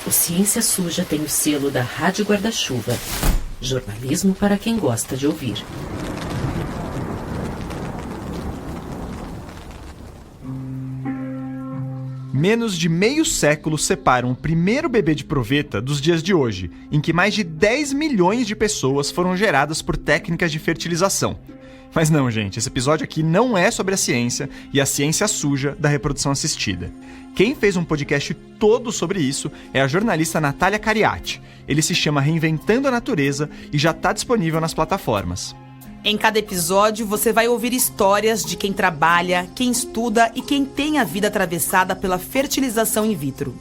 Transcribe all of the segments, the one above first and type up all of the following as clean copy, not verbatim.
O Ciência Suja tem o selo da Rádio Guarda-Chuva. Jornalismo para quem gosta de ouvir. Menos de meio século separam o primeiro bebê de proveta dos dias de hoje, em que mais de 10 milhões de pessoas foram geradas por técnicas de fertilização. Mas não, gente, esse episódio aqui não é sobre a ciência e a ciência suja da reprodução assistida. Quem fez um podcast todo sobre isso é a jornalista Natália Cariati. Ele se chama Reinventando a Natureza e já está disponível nas plataformas. Em cada episódio, você vai ouvir histórias de quem trabalha, quem estuda e quem tem a vida atravessada pela fertilização in vitro.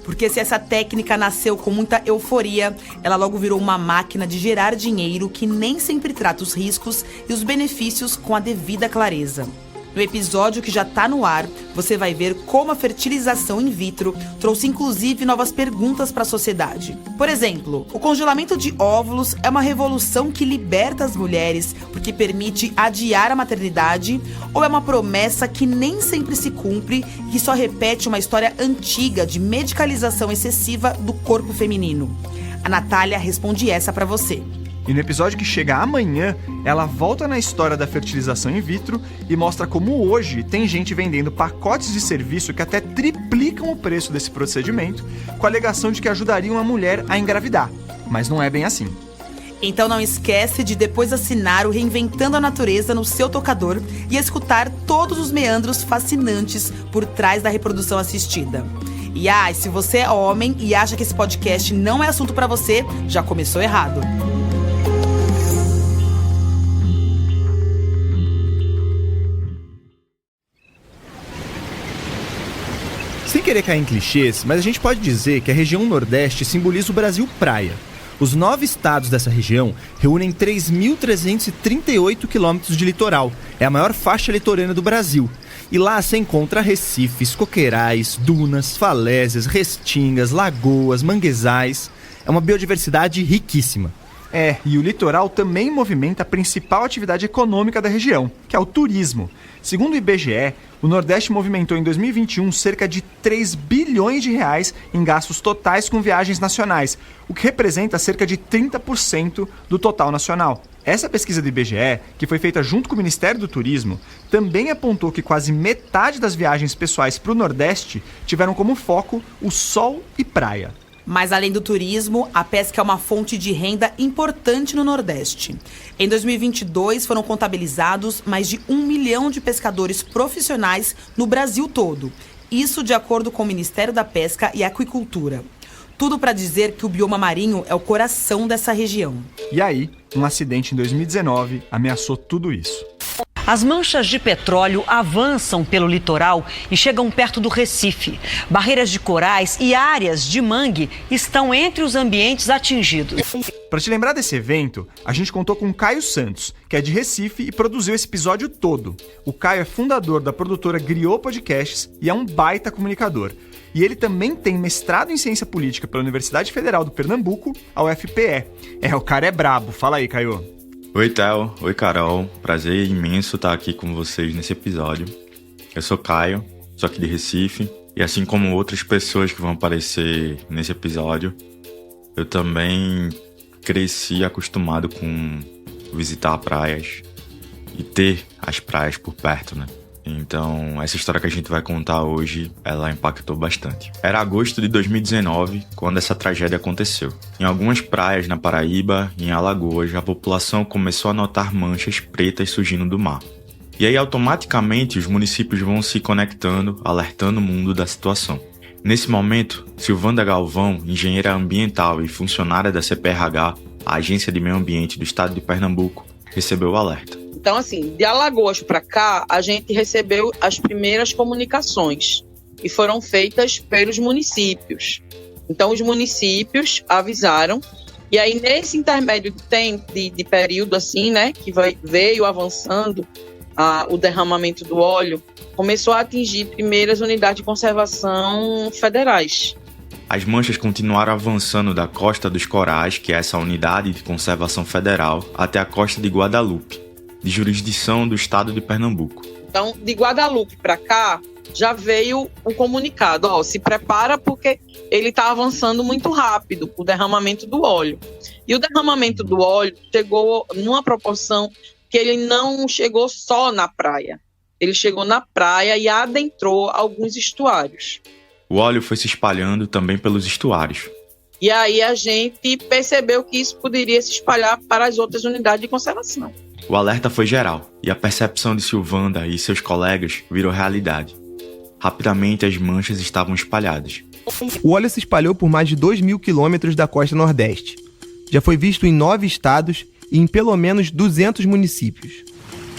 Porque se essa técnica nasceu com muita euforia, ela logo virou uma máquina de gerar dinheiro que nem sempre trata os riscos e os benefícios com a devida clareza. No episódio que já está no ar, você vai ver como a fertilização in vitro trouxe inclusive novas perguntas para a sociedade. Por exemplo, o congelamento de óvulos é uma revolução que liberta as mulheres porque permite adiar a maternidade, ou é uma promessa que nem sempre se cumpre e que só repete uma história antiga de medicalização excessiva do corpo feminino? A Natália responde essa para você. E no episódio que chega amanhã, ela volta na história da fertilização in vitro e mostra como hoje tem gente vendendo pacotes de serviço que até triplicam o preço desse procedimento, com a alegação de que ajudariam a mulher a engravidar. Mas não é bem assim. Então não esquece de depois assinar o Reinventando a Natureza no seu tocador e escutar todos os meandros fascinantes por trás da reprodução assistida. E se você é homem e acha que esse podcast não é assunto pra você, já começou errado. Sem querer cair em clichês, mas a gente pode dizer que a região Nordeste simboliza o Brasil praia. Os 9 estados dessa região reúnem 3.338 quilômetros de litoral. É a maior faixa litorânea do Brasil. E lá você encontra recifes, coqueirais, dunas, falésias, restingas, lagoas, manguezais. É uma biodiversidade riquíssima. E o litoral também movimenta a principal atividade econômica da região, que é o turismo. Segundo o IBGE, o Nordeste movimentou em 2021 cerca de 3 bilhões de reais em gastos totais com viagens nacionais, o que representa cerca de 30% do total nacional. Essa pesquisa do IBGE, que foi feita junto com o Ministério do Turismo, também apontou que quase metade das viagens pessoais para o Nordeste tiveram como foco o sol e praia. Mas além do turismo, a pesca é uma fonte de renda importante no Nordeste. Em 2022, foram contabilizados mais de 1 milhão de pescadores profissionais no Brasil todo. Isso de acordo com o Ministério da Pesca e Aquicultura. Tudo para dizer que o bioma marinho é o coração dessa região. E aí, um acidente em 2019 ameaçou tudo isso. As manchas de petróleo avançam pelo litoral e chegam perto do Recife. Barreiras de corais e áreas de mangue estão entre os ambientes atingidos. Para te lembrar desse evento, a gente contou com o Caio Santos, que é de Recife e produziu esse episódio todo. O Caio é fundador da produtora Griot Podcasts e é um baita comunicador. E ele também tem mestrado em Ciência Política pela Universidade Federal do Pernambuco, a UFPE. O cara é brabo. Fala aí, Caio. Oi, Theo. Oi, Carol. Prazer imenso estar aqui com vocês nesse episódio. Eu sou Caio, sou aqui de Recife. E assim como outras pessoas que vão aparecer nesse episódio, eu também cresci acostumado com visitar praias e ter as praias por perto, né? Então, essa história que a gente vai contar hoje, ela impactou bastante. Era agosto de 2019, quando essa tragédia aconteceu. Em algumas praias na Paraíba e em Alagoas, a população começou a notar manchas pretas surgindo do mar. E aí, automaticamente, os municípios vão se conectando, alertando o mundo da situação. Nesse momento, Silvanda Galvão, engenheira ambiental e funcionária da CPRH, a Agência de Meio Ambiente do Estado de Pernambuco, recebeu o alerta. Então, assim, de Alagoas para cá, a gente recebeu as primeiras comunicações que foram feitas pelos municípios. Então, os municípios avisaram, e aí nesse intermédio de período, assim, né, que veio avançando o derramamento do óleo, começou a atingir primeiras unidades de conservação federais. As manchas continuaram avançando da Costa dos Corais, que é essa unidade de conservação federal, até a Costa de Guadalupe, de jurisdição do estado de Pernambuco. Então, de Guadalupe para cá, já veio o comunicado, se prepara porque ele está avançando muito rápido, o derramamento do óleo. E o derramamento do óleo chegou numa proporção que ele não chegou só na praia. Ele chegou na praia e adentrou alguns estuários. O óleo foi se espalhando também pelos estuários. E aí a gente percebeu que isso poderia se espalhar para as outras unidades de conservação. O alerta foi geral e a percepção de Silvanda e seus colegas virou realidade. Rapidamente as manchas estavam espalhadas. O óleo se espalhou por mais de 2.000 quilômetros da costa nordeste. Já foi visto em 9 estados e em pelo menos 200 municípios.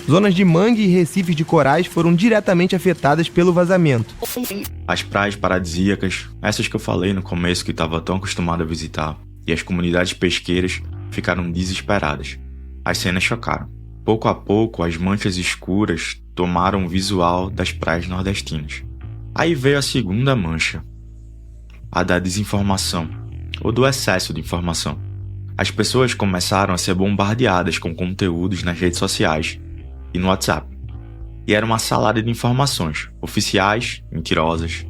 Zonas de mangue e recifes de corais foram diretamente afetadas pelo vazamento. As praias paradisíacas, essas que eu falei no começo que estava tão acostumado a visitar, e as comunidades pesqueiras ficaram desesperadas. As cenas chocaram. Pouco a pouco, as manchas escuras tomaram o visual das praias nordestinas. Aí veio a segunda mancha, a da desinformação, ou do excesso de informação. As pessoas começaram a ser bombardeadas com conteúdos nas redes sociais e no WhatsApp. E era uma salada de informações, oficiais, mentirosas.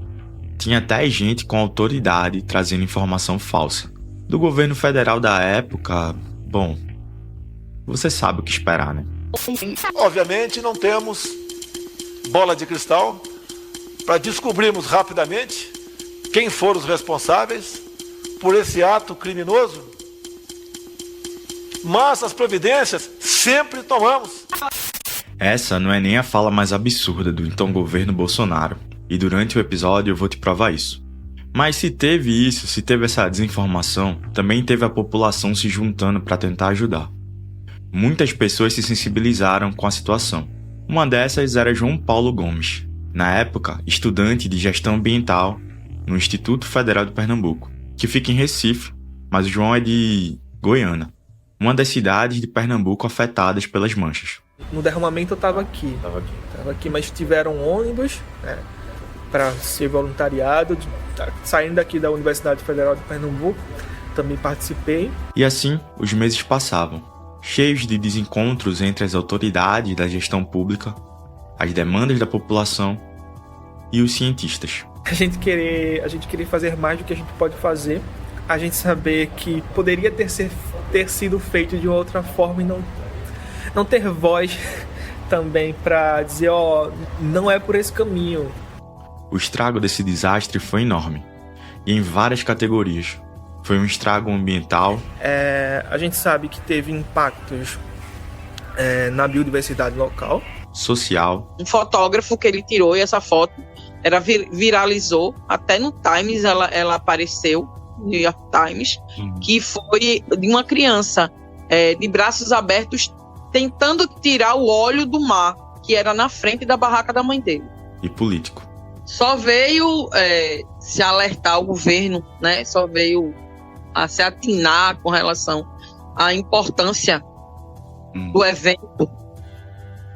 Tinha até gente com autoridade trazendo informação falsa. Do governo federal da época, bom, você sabe o que esperar, né? Obviamente não temos bola de cristal para descobrirmos rapidamente quem foram os responsáveis por esse ato criminoso, mas as providências sempre tomamos. Essa não é nem a fala mais absurda do então governo Bolsonaro, e durante o episódio eu vou te provar isso. Mas se teve isso, se teve essa desinformação, também teve a população se juntando para tentar ajudar. Muitas pessoas se sensibilizaram com a situação. Uma dessas era João Paulo Gomes, na época estudante de gestão ambiental no Instituto Federal de Pernambuco, que fica em Recife, mas o João é de Goiânia, uma das cidades de Pernambuco afetadas pelas manchas. No derramamento eu estava aqui. Tava aqui, mas tiveram ônibus, né, para ser voluntariado, saindo daqui da Universidade Federal de Pernambuco, também participei. E assim, os meses passavam, cheios de desencontros entre as autoridades da gestão pública, as demandas da população e os cientistas. A gente querer fazer mais do que a gente pode fazer, a gente saber que poderia ter sido feito de outra forma e não ter voz também para dizer, não é por esse caminho. O estrago desse desastre foi enorme, e em várias categorias. Foi um estrago ambiental. A gente sabe que teve impactos na biodiversidade local. Social. Um fotógrafo que ele tirou e essa foto viralizou, até no Times ela apareceu, no New York Times, que foi de uma criança de braços abertos tentando tirar o óleo do mar, que era na frente da barraca da mãe dele. E político. Só veio se alertar o governo, né? Só veio a se atinar com relação à importância do evento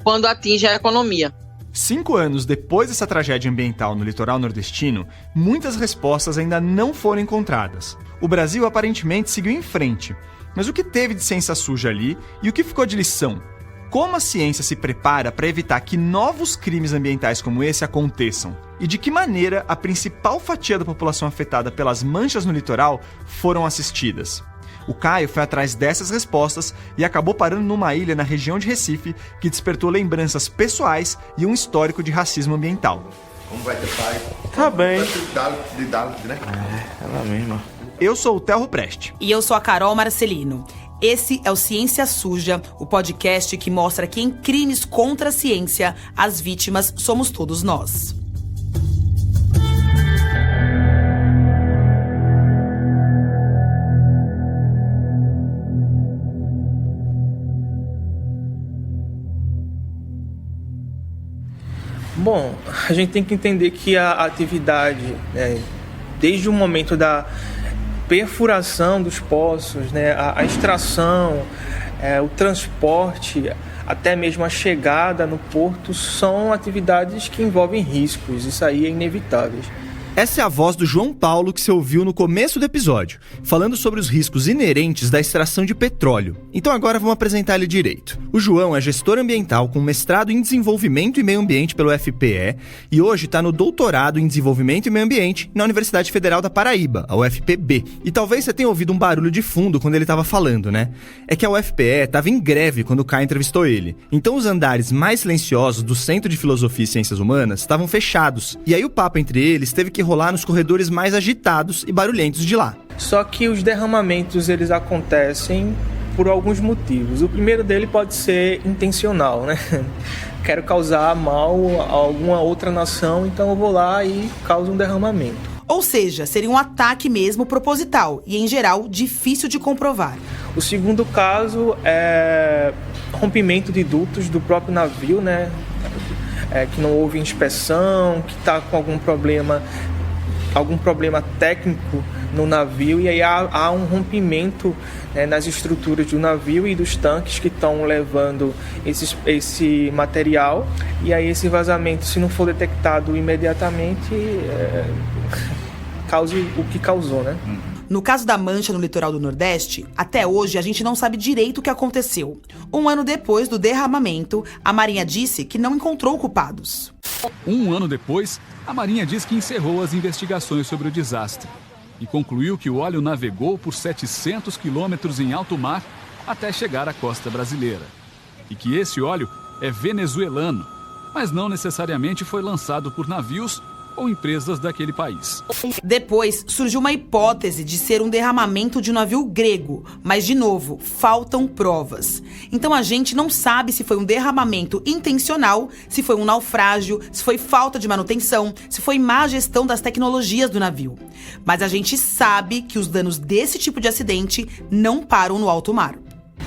quando atinge a economia. 5 anos depois dessa tragédia ambiental no litoral nordestino, muitas respostas ainda não foram encontradas. O Brasil aparentemente seguiu em frente, mas o que teve de ciência suja ali e o que ficou de lição? Como a ciência se prepara para evitar que novos crimes ambientais como esse aconteçam? E de que maneira a principal fatia da população afetada pelas manchas no litoral foram assistidas? O Caio foi atrás dessas respostas e acabou parando numa ilha na região de Recife que despertou lembranças pessoais e um histórico de racismo ambiental. Como vai ter pai? Tá bem. Né? Ela mesma. Eu sou o Telro Preste. E eu sou a Carol Marcelino. Esse é o Ciência Suja, o podcast que mostra que em crimes contra a ciência, as vítimas somos todos nós. Bom, a gente tem que entender que a atividade, desde o momento da perfuração dos poços, né, a extração, o transporte, até mesmo a chegada no porto, são atividades que envolvem riscos, isso aí é inevitável. Essa é a voz do João Paulo que você ouviu no começo do episódio, falando sobre os riscos inerentes da extração de petróleo. Então agora vamos apresentar ele direito. O João é gestor ambiental com mestrado em desenvolvimento e meio ambiente pelo FPE e hoje está no doutorado em desenvolvimento e meio ambiente na Universidade Federal da Paraíba, a UFPB. E talvez você tenha ouvido um barulho de fundo quando ele estava falando, né? É que a UFPE estava em greve quando o Caio entrevistou ele. Então os andares mais silenciosos do Centro de Filosofia e Ciências Humanas estavam fechados. E aí o papo entre eles teve que rolar nos corredores mais agitados e barulhentos de lá. Só que os derramamentos, eles acontecem por alguns motivos. O primeiro dele pode ser intencional, né? Quero causar mal a alguma outra nação, então eu vou lá e causo um derramamento. Ou seja, seria um ataque mesmo proposital e, em geral, difícil de comprovar. O segundo caso é rompimento de dutos do próprio navio, né? Que não houve inspeção, que está com algum problema técnico no navio, e aí há um rompimento, né, nas estruturas do navio e dos tanques que estão levando esse material, e aí esse vazamento, se não for detectado imediatamente, cause o que causou, né? No caso da mancha no litoral do Nordeste, até hoje a gente não sabe direito o que aconteceu. Um ano depois do derramamento, a Marinha disse que não encontrou culpados. Um ano depois, a Marinha diz que encerrou as investigações sobre o desastre e concluiu que o óleo navegou por 700 quilômetros em alto mar até chegar à costa brasileira. E que esse óleo é venezuelano, mas não necessariamente foi lançado por navios ou empresas daquele país. Depois surgiu uma hipótese de ser um derramamento de um navio grego, mas de novo, faltam provas. Então a gente não sabe se foi um derramamento intencional, se foi um naufrágio, se foi falta de manutenção, se foi má gestão das tecnologias do navio. Mas a gente sabe que os danos desse tipo de acidente não param no alto mar.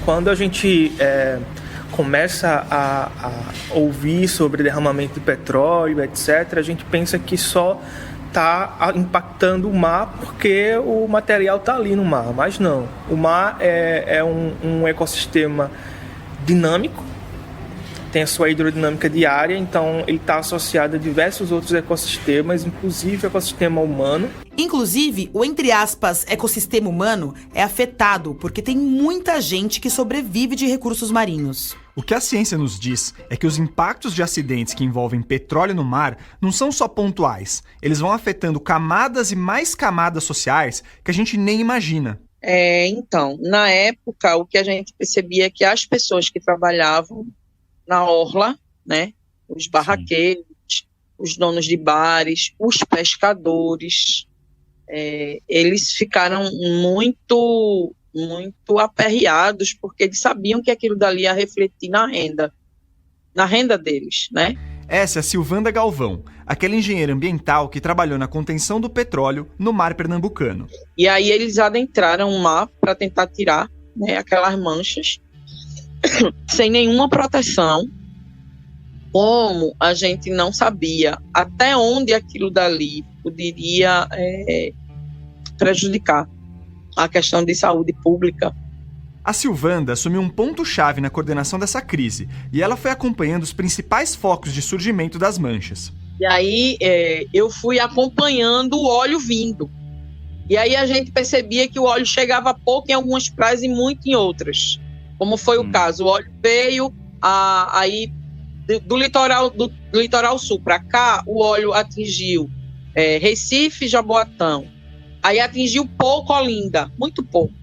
Quando a gente começa a ouvir sobre derramamento de petróleo, etc., a gente pensa que só está impactando o mar porque o material está ali no mar, mas não. O mar é um ecossistema dinâmico, tem a sua hidrodinâmica diária, então ele está associado a diversos outros ecossistemas, inclusive o ecossistema humano. Inclusive, o, entre aspas, ecossistema humano é afetado porque tem muita gente que sobrevive de recursos marinhos. O que a ciência nos diz é que os impactos de acidentes que envolvem petróleo no mar não são só pontuais. Eles vão afetando camadas e mais camadas sociais que a gente nem imagina. Então, na época, o que a gente percebia é que as pessoas que trabalhavam na orla, né, os barraqueiros, os donos de bares, os pescadores, eles ficaram muito aperreados, porque eles sabiam que aquilo dali ia refletir na renda deles, né? Essa é a Silvanda Galvão, aquela engenheira ambiental que trabalhou na contenção do petróleo no mar pernambucano. E aí eles adentraram o mar para tentar tirar, né, aquelas manchas sem nenhuma proteção. Como a gente não sabia até onde aquilo dali poderia prejudicar a questão de saúde pública. A Silvanda assumiu um ponto-chave na coordenação dessa crise e ela foi acompanhando os principais focos de surgimento das manchas. E aí eu fui acompanhando o óleo vindo. E aí a gente percebia que o óleo chegava pouco em algumas praias e muito em outras. Como foi o caso, o óleo veio aí do litoral sul para cá, o óleo atingiu Recife, Jaboatão. Aí atingiu pouco Olinda, muito pouco.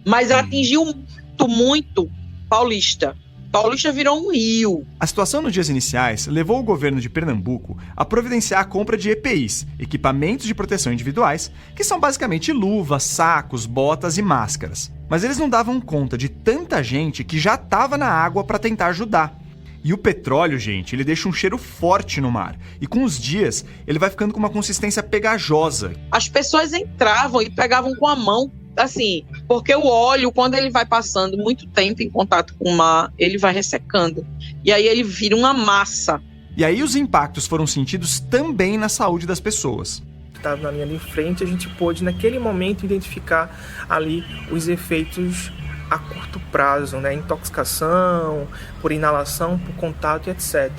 Mas atingiu muito Paulista. Paulista virou um rio. A situação nos dias iniciais levou o governo de Pernambuco a providenciar a compra de EPIs, equipamentos de proteção individuais, que são basicamente luvas, sacos, botas e máscaras. Mas eles não davam conta de tanta gente que já estava na água para tentar ajudar. E o petróleo, gente, ele deixa um cheiro forte no mar. E com os dias, ele vai ficando com uma consistência pegajosa. As pessoas entravam e pegavam com a mão, assim, porque o óleo, quando ele vai passando muito tempo em contato com o mar, ele vai ressecando. E aí ele vira uma massa. E aí os impactos foram sentidos também na saúde das pessoas. Estava na linha de frente, a gente pôde, naquele momento, identificar ali os efeitos a curto prazo, né? Intoxicação, por inalação, por contato e etc.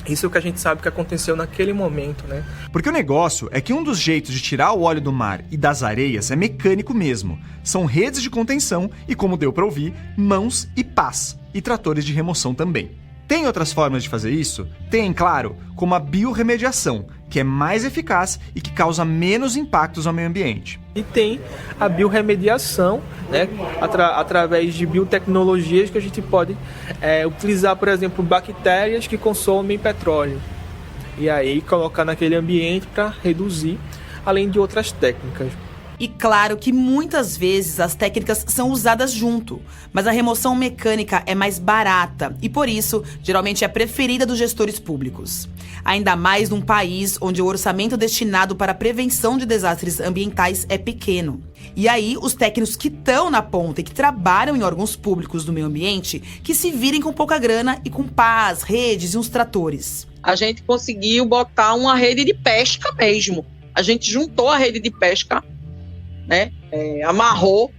Isso é o que a gente sabe que aconteceu naquele momento, né? Porque o negócio é que um dos jeitos de tirar o óleo do mar e das areias é mecânico mesmo. São redes de contenção e, como deu para ouvir, mãos e pás, e tratores de remoção também. Tem outras formas de fazer isso? Tem, claro, como a biorremediação, que é mais eficaz e que causa menos impactos ao meio ambiente. E tem a biorremediação, né, através de biotecnologias que a gente pode utilizar, por exemplo, bactérias que consomem petróleo. E aí colocar naquele ambiente para reduzir, além de outras técnicas. E claro que muitas vezes as técnicas são usadas junto, mas a remoção mecânica é mais barata e, por isso, geralmente é a preferida dos gestores públicos. Ainda mais num país onde o orçamento destinado para a prevenção de desastres ambientais é pequeno. E aí, os técnicos que estão na ponta e que trabalham em órgãos públicos do meio ambiente, que se virem com pouca grana e com pás, redes e uns tratores. A gente conseguiu botar uma rede de pesca mesmo. A gente juntou a rede de pesca, né, amarrou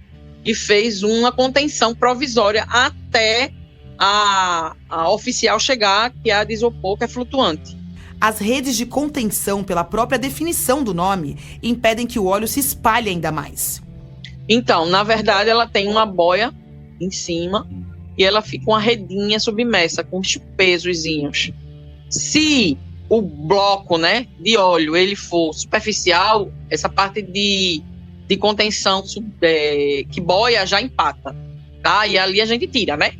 e fez uma contenção provisória até a oficial chegar, que é a de isopor, que é flutuante. As redes de contenção, pela própria definição do nome, impedem que o óleo se espalhe ainda mais. Então, na verdade, ela tem uma boia em cima e ela fica uma redinha submersa com os pesozinhos. Se o bloco, né, de óleo ele for superficial, essa parte de contenção que boia já empata, tá? E ali a gente tira, né?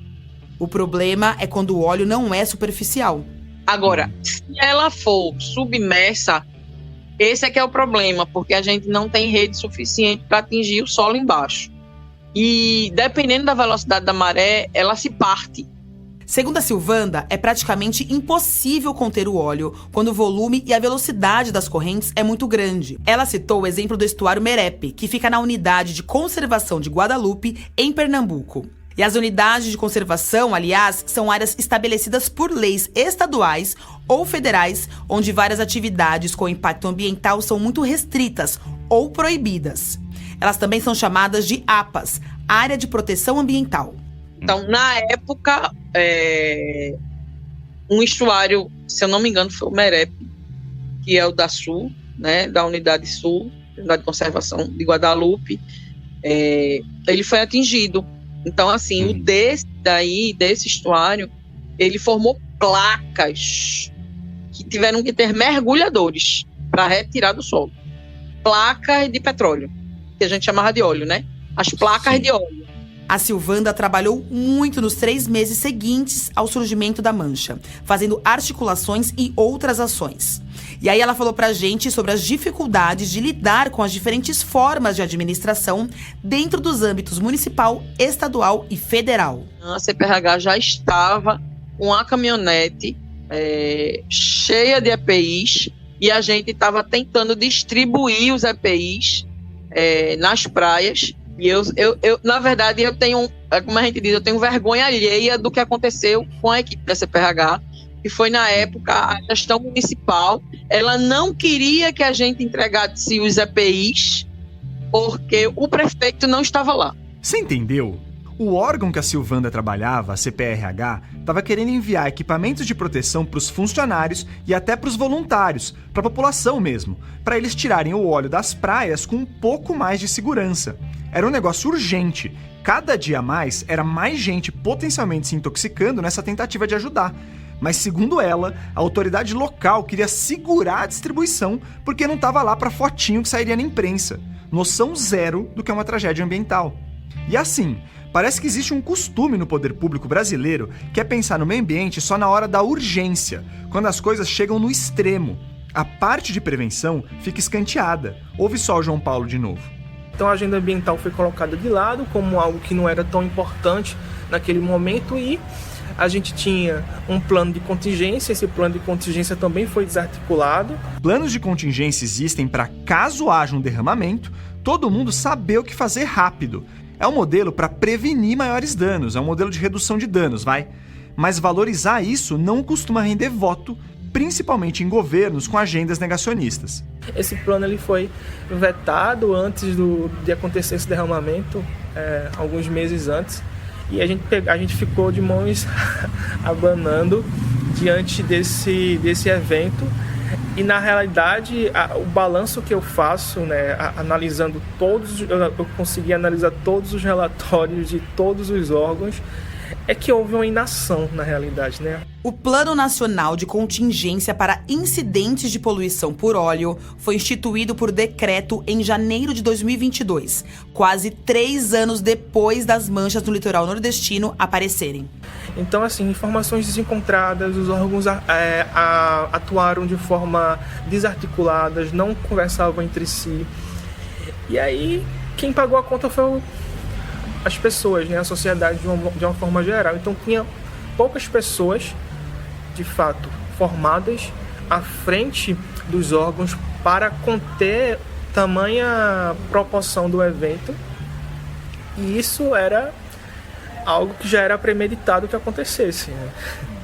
O problema é quando o óleo não é superficial. Agora, se ela for submersa, esse é que é o problema, porque a gente não tem rede suficiente para atingir o solo embaixo. E dependendo da velocidade da maré, ela se parte. Segundo a Silvanda, é praticamente impossível conter o óleo quando o volume e a velocidade das correntes é muito grande. Ela citou o exemplo do estuário Merepe, que fica na unidade de conservação de Guadalupe, em Pernambuco. E as unidades de conservação, aliás, são áreas estabelecidas por leis estaduais ou federais, onde várias atividades com impacto ambiental são muito restritas ou proibidas. Elas também são chamadas de APAs, Área de Proteção Ambiental. Então, na época, um estuário, se eu não me engano, foi o Merepe, que é o da Sul, né, da Unidade Sul, Unidade de Conservação de Guadalupe, ele foi atingido. Então, assim, o desse estuário, ele formou placas que tiveram que ter mergulhadores para retirar do solo. Placas de petróleo, que a gente chamava de óleo, né? As placas de óleo. A Silvanda trabalhou muito nos 3 meses seguintes ao surgimento da mancha, fazendo articulações e outras ações. E aí ela falou pra gente sobre as dificuldades de lidar com as diferentes formas de administração dentro dos âmbitos municipal, estadual e federal. A CPRH já estava com a caminhonete cheia de EPIs e a gente estava tentando distribuir os EPIs nas praias. E eu, na verdade, eu tenho, como a gente diz, eu tenho vergonha alheia do que aconteceu com a equipe da CPRH, que foi, na época, a gestão municipal. Ela não queria que a gente entregasse os EPIs, porque o prefeito não estava lá. Você entendeu? O órgão que a Silvanda trabalhava, a CPRH, estava querendo enviar equipamentos de proteção para os funcionários e até para os voluntários, para a população mesmo, para eles tirarem o óleo das praias com um pouco mais de segurança. Era um negócio urgente. Cada dia a mais, era mais gente potencialmente se intoxicando nessa tentativa de ajudar. Mas, segundo ela, a autoridade local queria segurar a distribuição porque não estava lá para fotinho que sairia na imprensa. Noção zero do que é uma tragédia ambiental. E assim, parece que existe um costume no poder público brasileiro que é pensar no meio ambiente só na hora da urgência, quando as coisas chegam no extremo. A parte de prevenção fica escanteada. Ouve só o João Paulo de novo. Então a agenda ambiental foi colocada de lado como algo que não era tão importante naquele momento e a gente tinha um plano de contingência, esse plano de contingência também foi desarticulado. Planos de contingência existem para caso haja um derramamento, todo mundo saber o que fazer rápido. É um modelo para prevenir maiores danos, é um modelo de redução de danos, vai? Mas valorizar isso não costuma render voto, principalmente em governos com agendas negacionistas. Esse plano ele foi vetado antes de acontecer esse derramamento, alguns meses antes, e a gente ficou de mãos abanando diante desse evento. E na realidade, o balanço que eu faço, né, analisando eu consegui analisar todos os relatórios de todos os órgãos, é que houve uma inação na realidade, né? O Plano Nacional de Contingência para Incidentes de Poluição por Óleo foi instituído por decreto em janeiro de 2022, quase 3 anos depois das manchas no litoral nordestino aparecerem. Então, assim, informações desencontradas, os órgãos atuaram de forma desarticulada, não conversavam entre si. E aí, quem pagou a conta foi as pessoas, né, a sociedade de uma forma geral. Então tinha poucas pessoas, de fato, formadas à frente dos órgãos para conter tamanha proporção do evento. E isso era algo que já era premeditado que acontecesse, né?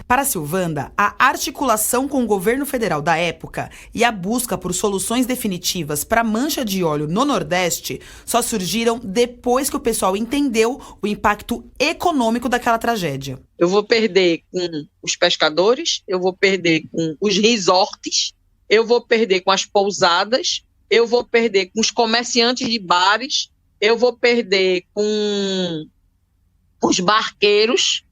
Para Silvanda, a articulação com o governo federal da época e a busca por soluções definitivas para a mancha de óleo no Nordeste só surgiram depois que o pessoal entendeu o impacto econômico daquela tragédia. Eu vou perder com os pescadores, eu vou perder com os resorts, eu vou perder com as pousadas, eu vou perder com os comerciantes de bares, eu vou perder com os barqueiros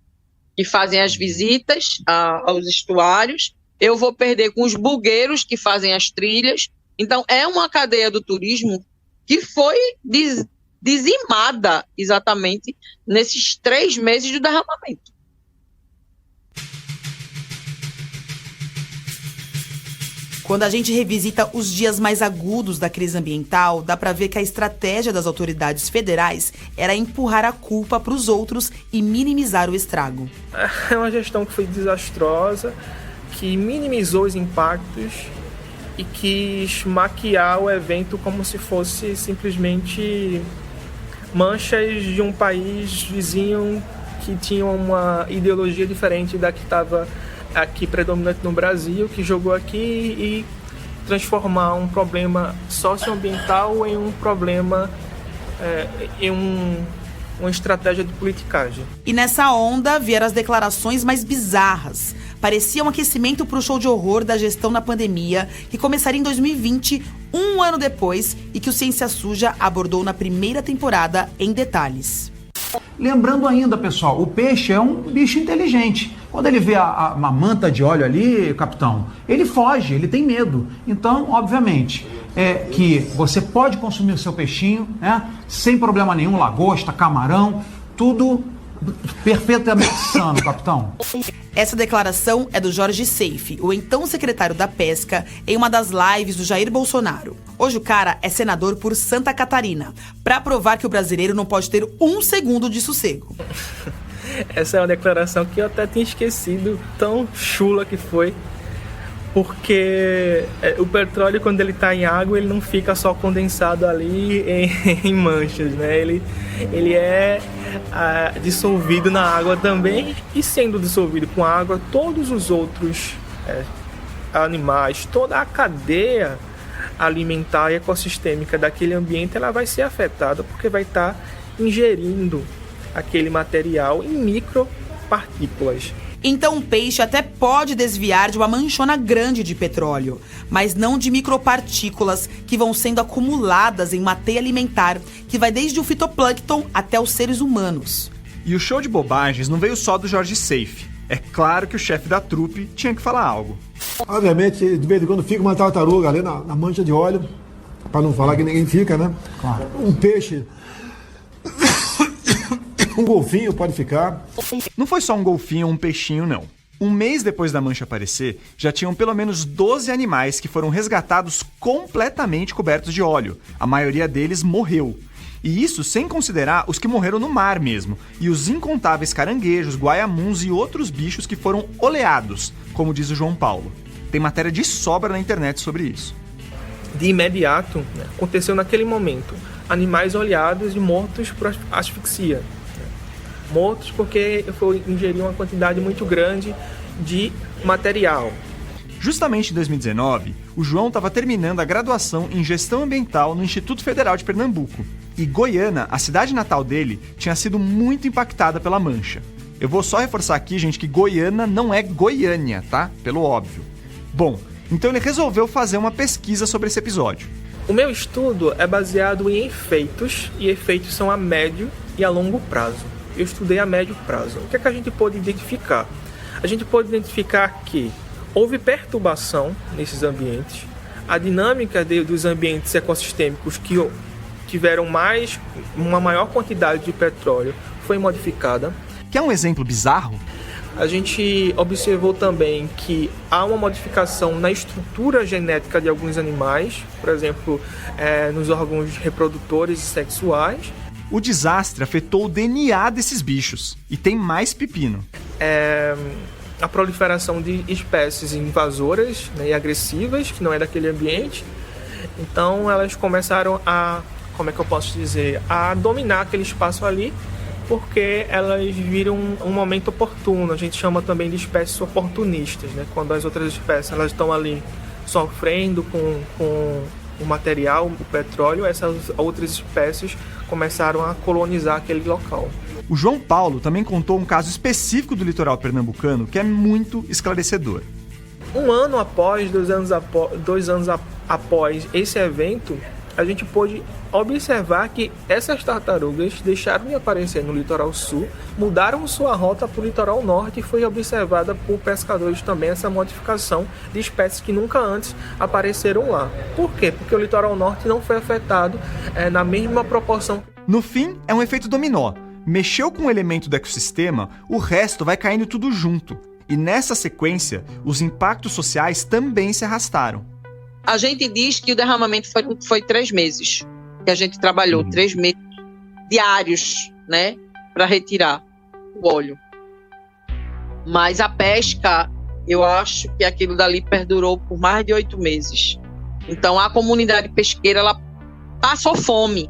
que fazem as visitas aos estuários, eu vou perder com os bugueiros que fazem as trilhas. Então, é uma cadeia do turismo que foi dizimada exatamente nesses 3 meses do derramamento. Quando a gente revisita os dias mais agudos da crise ambiental, dá para ver que a estratégia das autoridades federais era empurrar a culpa para os outros e minimizar o estrago. É uma gestão que foi desastrosa, que minimizou os impactos e quis maquiar o evento como se fosse simplesmente manchas de um país vizinho que tinha uma ideologia diferente da que estava aqui predominante no Brasil, que jogou aqui e transformar um problema socioambiental em um problema, uma estratégia de politicagem. E nessa onda vieram as declarações mais bizarras. Parecia um aquecimento para o show de horror da gestão na pandemia, que começaria em 2020, 1 ano depois, e que o Ciência Suja abordou na primeira temporada em detalhes. Lembrando ainda, pessoal, o peixe é um bicho inteligente. Quando ele vê uma manta de óleo ali, capitão, ele foge, ele tem medo. Então, obviamente, que você pode consumir o seu peixinho, né, sem problema nenhum, lagosta, camarão, tudo perfeitamente sano, capitão. Essa declaração é do Jorge Seife, o então secretário da Pesca, em uma das lives do Jair Bolsonaro. Hoje o cara é senador por Santa Catarina, para provar que o brasileiro não pode ter 1 segundo de sossego. Essa é uma declaração que eu até tinha esquecido, tão chula que foi, porque o petróleo, quando ele está em água, ele não fica só condensado ali em manchas, né? Ele é dissolvido na água também, e sendo dissolvido com a água, todos os outros animais, toda a cadeia alimentar e ecossistêmica daquele ambiente, ela vai ser afetada, porque vai estar ingerindo aquele material em micropartículas. Então o peixe até pode desviar de uma manchona grande de petróleo, mas não de micropartículas que vão sendo acumuladas em uma teia alimentar que vai desde o fitoplâncton até os seres humanos. E o show de bobagens não veio só do Jorge Seife. É claro que o chefe da trupe tinha que falar algo. Obviamente, de vez em quando fica uma tartaruga ali na mancha de óleo, para não falar que ninguém fica, né? Claro. Um peixe... Um golfinho pode ficar. Não foi só um golfinho ou um peixinho, não. 1 mês depois da mancha aparecer, já tinham pelo menos 12 animais que foram resgatados completamente cobertos de óleo. A maioria deles morreu. E isso sem considerar os que morreram no mar mesmo, e os incontáveis caranguejos, guaiamuns e outros bichos que foram oleados, como diz o João Paulo. Tem matéria de sobra na internet sobre isso. De imediato, né, aconteceu naquele momento, animais oleados e mortos por asfixia. Mortos porque ingeriram uma quantidade muito grande de material. Justamente em 2019, o João estava terminando a graduação em Gestão Ambiental no Instituto Federal de Pernambuco. E Goiânia, a cidade natal dele, tinha sido muito impactada pela mancha. Eu vou só reforçar aqui, gente, que Goiânia não é Goiânia, tá? Pelo óbvio. Bom, então ele resolveu fazer uma pesquisa sobre esse episódio. O meu estudo é baseado em efeitos, e efeitos são a médio e a longo prazo. Eu estudei a médio prazo. O que é que a gente pode identificar? A gente pode identificar que houve perturbação nesses ambientes, a dinâmica dos ambientes ecossistêmicos que tiveram uma maior quantidade de petróleo foi modificada. Quer um exemplo bizarro? A gente observou também que há uma modificação na estrutura genética de alguns animais, por exemplo, nos órgãos reprodutores e sexuais. O desastre afetou o DNA desses bichos e tem mais pepino. A proliferação de espécies invasoras, né, e agressivas, que não é daquele ambiente. Então elas começaram a dominar aquele espaço ali, porque elas viram um momento oportuno. A gente chama também de espécies oportunistas, né? Quando as outras espécies elas estão ali sofrendo com o material, o petróleo, essas outras espécies começaram a colonizar aquele local. O João Paulo também contou um caso específico do litoral pernambucano que é muito esclarecedor. 2 anos após esse evento, a gente pôde observar que essas tartarugas deixaram de aparecer no litoral sul, mudaram sua rota para o litoral norte e foi observada por pescadores também essa modificação de espécies que nunca antes apareceram lá. Por quê? Porque o litoral norte não foi afetado na mesma proporção. No fim, é um efeito dominó. Mexeu com um elemento do ecossistema, o resto vai caindo tudo junto. E nessa sequência, os impactos sociais também se arrastaram. A gente diz que o derramamento foi 3 meses, que a gente trabalhou 3 meses diários, né, para retirar o óleo. Mas a pesca, eu acho que aquilo dali perdurou por mais de 8 meses. Então a comunidade pesqueira, ela passou fome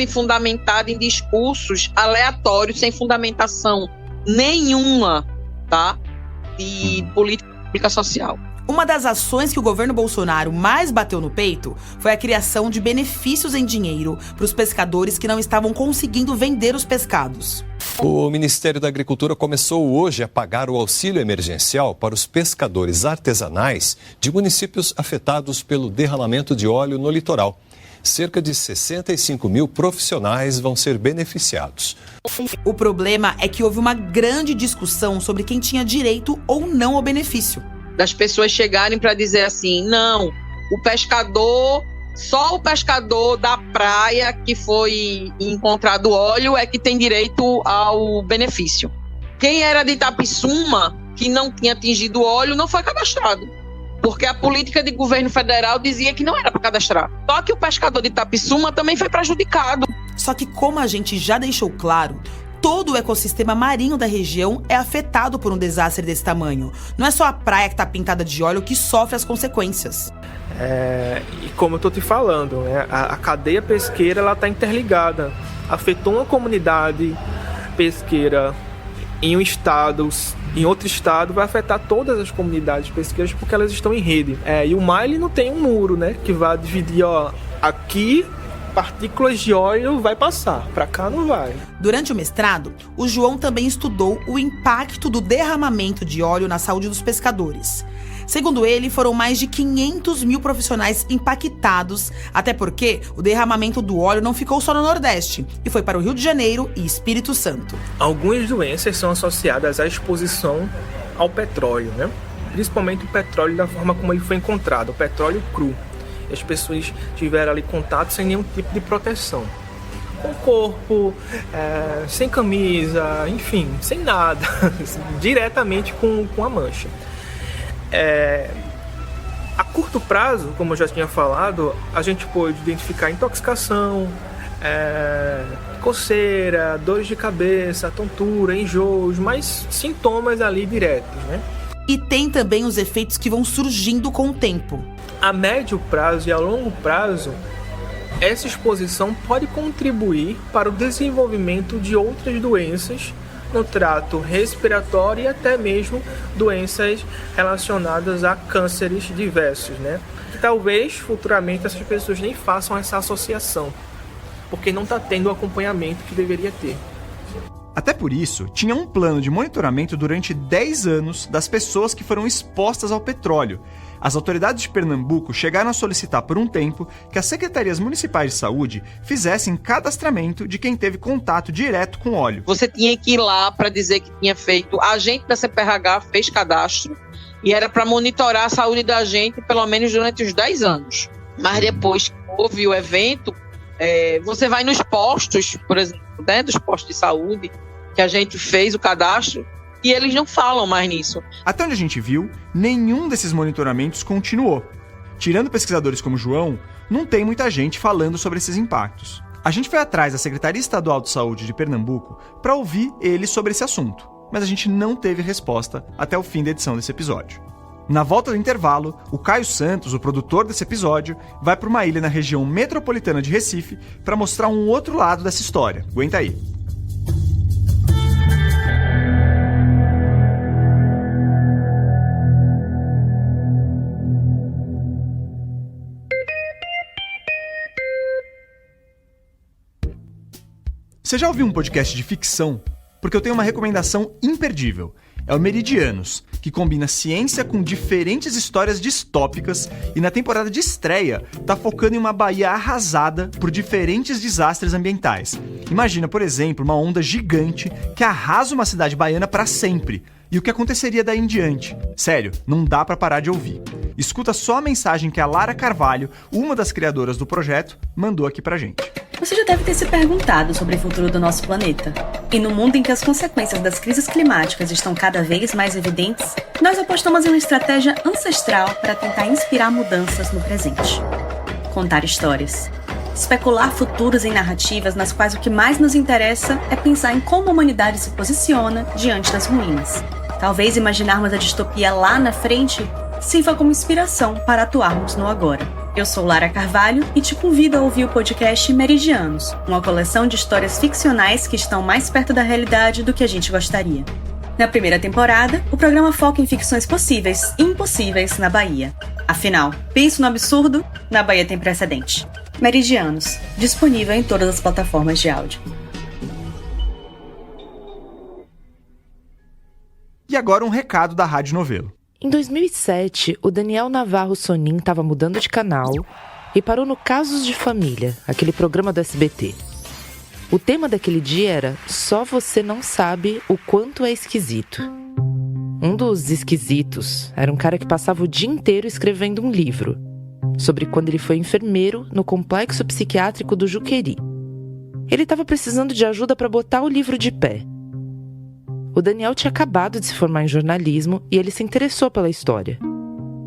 fundamentada em discursos aleatórios, sem fundamentação nenhuma, tá, de política social. Uma das ações que o governo Bolsonaro mais bateu no peito foi a criação de benefícios em dinheiro para os pescadores que não estavam conseguindo vender os pescados. O Ministério da Agricultura começou hoje a pagar o auxílio emergencial para os pescadores artesanais de municípios afetados pelo derramamento de óleo no litoral. Cerca de 65 mil profissionais vão ser beneficiados. O problema é que houve uma grande discussão sobre quem tinha direito ou não ao benefício. Das pessoas chegarem para dizer assim, não, só o pescador da praia que foi encontrado óleo é que tem direito ao benefício. Quem era de Itapissuma, que não tinha atingido óleo, não foi cadastrado. Porque a política de governo federal dizia que não era para cadastrar. Só que o pescador de Itapissuma também foi prejudicado. Só que, como a gente já deixou claro, todo o ecossistema marinho da região é afetado por um desastre desse tamanho. Não é só a praia que está pintada de óleo que sofre as consequências. E como eu estou te falando, né, a cadeia pesqueira está interligada. Afetou uma comunidade pesqueira em outro estado, vai afetar todas as comunidades pesqueiras porque elas estão em rede. E o mar, ele não tem um muro, né, que vai dividir, aqui partículas de óleo vai passar, para cá não vai. Durante o mestrado, o João também estudou o impacto do derramamento de óleo na saúde dos pescadores. Segundo ele, foram mais de 500 mil profissionais impactados, até porque o derramamento do óleo não ficou só no Nordeste, e foi para o Rio de Janeiro e Espírito Santo. Algumas doenças são associadas à exposição ao petróleo, né? Principalmente o petróleo da forma como ele foi encontrado, o petróleo cru. As pessoas tiveram ali contato sem nenhum tipo de proteção. Com o corpo, sem camisa, enfim, sem nada, diretamente com a mancha. A curto prazo, como eu já tinha falado, a gente pode identificar intoxicação, coceira, dores de cabeça, tontura, enjoos, mais sintomas ali diretos, né? E tem também os efeitos que vão surgindo com o tempo. A médio prazo e a longo prazo, essa exposição pode contribuir para o desenvolvimento de outras doenças no trato respiratório e até mesmo doenças relacionadas a cânceres diversos, né? Talvez futuramente essas pessoas nem façam essa associação, porque não está tendo o acompanhamento que deveria ter. Até por isso, tinha um plano de monitoramento durante 10 anos das pessoas que foram expostas ao petróleo. As autoridades de Pernambuco chegaram a solicitar por um tempo que as secretarias municipais de saúde fizessem cadastramento de quem teve contato direto com óleo. Você tinha que ir lá para dizer que tinha feito, a agente da CPRH fez cadastro e era para monitorar a saúde da gente pelo menos durante os 10 anos. Mas depois que houve o evento, você vai nos postos, por exemplo, né, dos postos de saúde, que a gente fez o cadastro, e eles não falam mais nisso. Até onde a gente viu, nenhum desses monitoramentos continuou. Tirando pesquisadores como João, não tem muita gente falando sobre esses impactos. A gente foi atrás da Secretaria Estadual de Saúde de Pernambuco para ouvir eles sobre esse assunto, mas a gente não teve resposta até o fim da edição desse episódio. Na volta do intervalo, o Caio Santos, o produtor desse episódio, vai para uma ilha na região metropolitana de Recife para mostrar um outro lado dessa história. Aguenta aí. Você já ouviu um podcast de ficção? Porque eu tenho uma recomendação imperdível. É o Meridianos, que combina ciência com diferentes histórias distópicas e na temporada de estreia tá focando em uma Bahia arrasada por diferentes desastres ambientais. Imagina, por exemplo, uma onda gigante que arrasa uma cidade baiana para sempre. E o que aconteceria daí em diante? Sério, não dá pra parar de ouvir. Escuta só a mensagem que a Lara Carvalho, uma das criadoras do projeto, mandou aqui pra gente. Você já deve ter se perguntado sobre o futuro do nosso planeta. E no mundo em que as consequências das crises climáticas estão cada vez mais evidentes, nós apostamos em uma estratégia ancestral para tentar inspirar mudanças no presente. Contar histórias. Especular futuros em narrativas nas quais o que mais nos interessa é pensar em como a humanidade se posiciona diante das ruínas. Talvez imaginarmos a distopia lá na frente sirva como inspiração para atuarmos no agora. Eu sou Lara Carvalho e te convido a ouvir o podcast Meridianos, uma coleção de histórias ficcionais que estão mais perto da realidade do que a gente gostaria. Na primeira temporada, o programa foca em ficções possíveis e impossíveis na Bahia. Afinal, penso no absurdo, na Bahia tem precedente. Meridianos, disponível em todas as plataformas de áudio. E agora um recado da Rádio Novelo. Em 2007, o Daniel Navarro Sonin estava mudando de canal e parou no Casos de Família, aquele programa do SBT. O tema daquele dia era Só Você Não Sabe o Quanto é Esquisito. Um dos esquisitos era um cara que passava o dia inteiro escrevendo um livro sobre quando ele foi enfermeiro no complexo psiquiátrico do Juqueri. Ele estava precisando de ajuda para botar o livro de pé. O Daniel tinha acabado de se formar em jornalismo e ele se interessou pela história.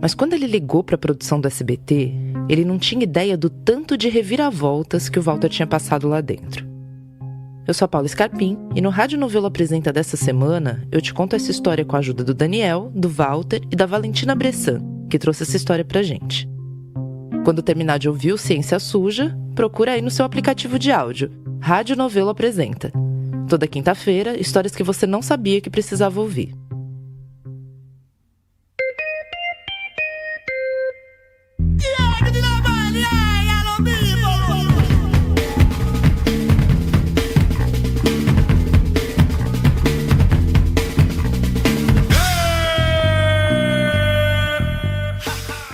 Mas quando ele ligou para a produção do SBT, ele não tinha ideia do tanto de reviravoltas que o Walter tinha passado lá dentro. Eu sou a Paula Scarpim e no Rádio Novelo Apresenta dessa semana eu te conto essa história com a ajuda do Daniel, do Walter e da Valentina Bressan, que trouxe essa história pra gente. Quando terminar de ouvir o Ciência Suja, procura aí no seu aplicativo de áudio. Rádio Novelo Apresenta. Toda quinta-feira, histórias que você não sabia que precisava ouvir.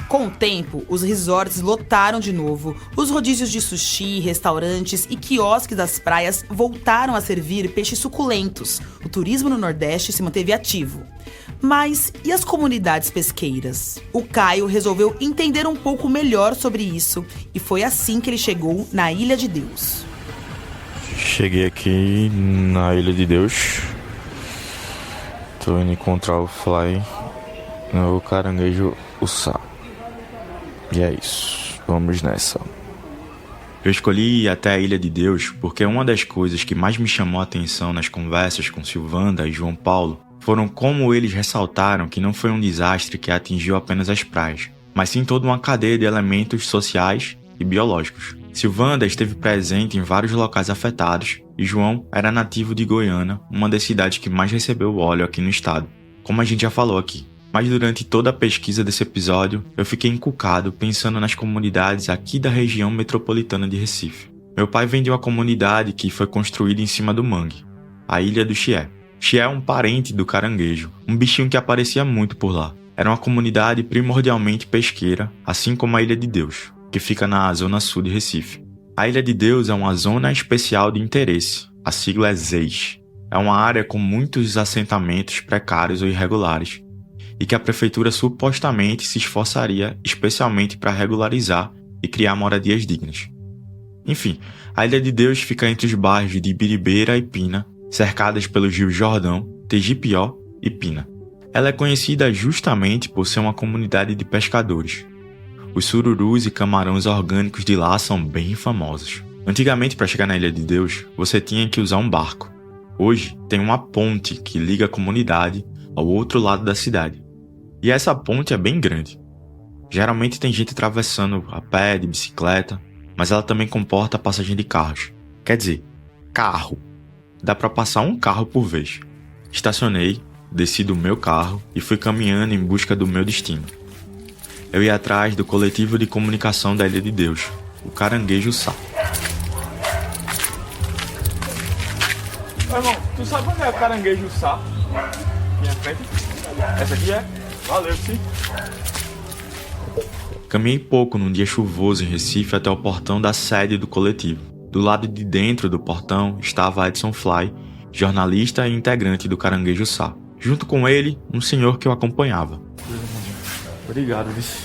Com o tempo, os resorts lotaram de novo, os rodízios de sushi, restaurantes e quiosques das praias voltaram a servir peixes suculentos. O turismo no Nordeste se manteve ativo. Mas e as comunidades pesqueiras? O Caio resolveu entender um pouco melhor sobre isso e foi assim que ele chegou na Ilha de Deus. Cheguei aqui na Ilha de Deus. Tô indo encontrar o Fly no caranguejo Ussá. E é isso, vamos nessa. Eu escolhi ir até a Ilha de Deus porque uma das coisas que mais me chamou a atenção nas conversas com Silvanda e João Paulo foram como eles ressaltaram que não foi um desastre que atingiu apenas as praias, mas sim toda uma cadeia de elementos sociais e biológicos. Silvanda esteve presente em vários locais afetados e João era nativo de Goiânia, uma das cidades que mais recebeu óleo aqui no estado, como a gente já falou aqui. Mas durante toda a pesquisa desse episódio, eu fiquei encucado pensando nas comunidades aqui da região metropolitana de Recife. Meu pai vem de uma comunidade que foi construída em cima do mangue, a Ilha do Chié. Chié é um parente do caranguejo, um bichinho que aparecia muito por lá. Era uma comunidade primordialmente pesqueira, assim como a Ilha de Deus, que fica na zona sul de Recife. A Ilha de Deus é uma zona especial de interesse, a sigla é ZEIS. É uma área com muitos assentamentos precários ou irregulares, e que a prefeitura supostamente se esforçaria especialmente para regularizar e criar moradias dignas. Enfim, a Ilha de Deus fica entre os bairros de Ibiribeira e Pina, cercadas pelos rios Jordão, Tegipió e Pina. Ela é conhecida justamente por ser uma comunidade de pescadores. Os sururus e camarões orgânicos de lá são bem famosos. Antigamente, para chegar na Ilha de Deus, você tinha que usar um barco. Hoje, tem uma ponte que liga a comunidade ao outro lado da cidade. E essa ponte é bem grande. Geralmente tem gente atravessando a pé, de bicicleta, mas ela também comporta passagem de carros. Quer dizer, carro. Dá para passar um carro por vez. Estacionei, desci do meu carro e fui caminhando em busca do meu destino. Eu ia atrás do coletivo de comunicação da Ilha de Deus, o Caranguejo Sá. Irmão, tu sabe onde é o Caranguejo Sá? Aqui na frente? Essa aqui é? Valeu, sim. Caminhei pouco num dia chuvoso em Recife até o portão da sede do coletivo. Do lado de dentro do portão estava Edson Fly, jornalista e integrante do Caranguejo Sá. Junto com ele, um senhor que eu acompanhava. Obrigado, vice.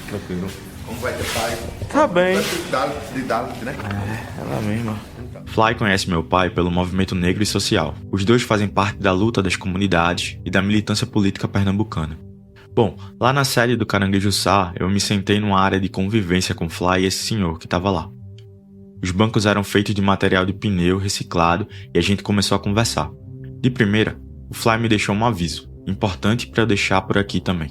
Tranquilo. Como vai ter pai? Tá bem. De Dalit, né? É, ela mesma. Fly conhece meu pai pelo movimento negro e social. Os dois fazem parte da luta das comunidades e da militância política pernambucana. Bom, lá na sede do Caranguejo Sá, eu me sentei numa área de convivência com Fly e esse senhor que estava lá. Os bancos eram feitos de material de pneu reciclado e a gente começou a conversar. De primeira, o Fly me deixou um aviso, importante para eu deixar por aqui também.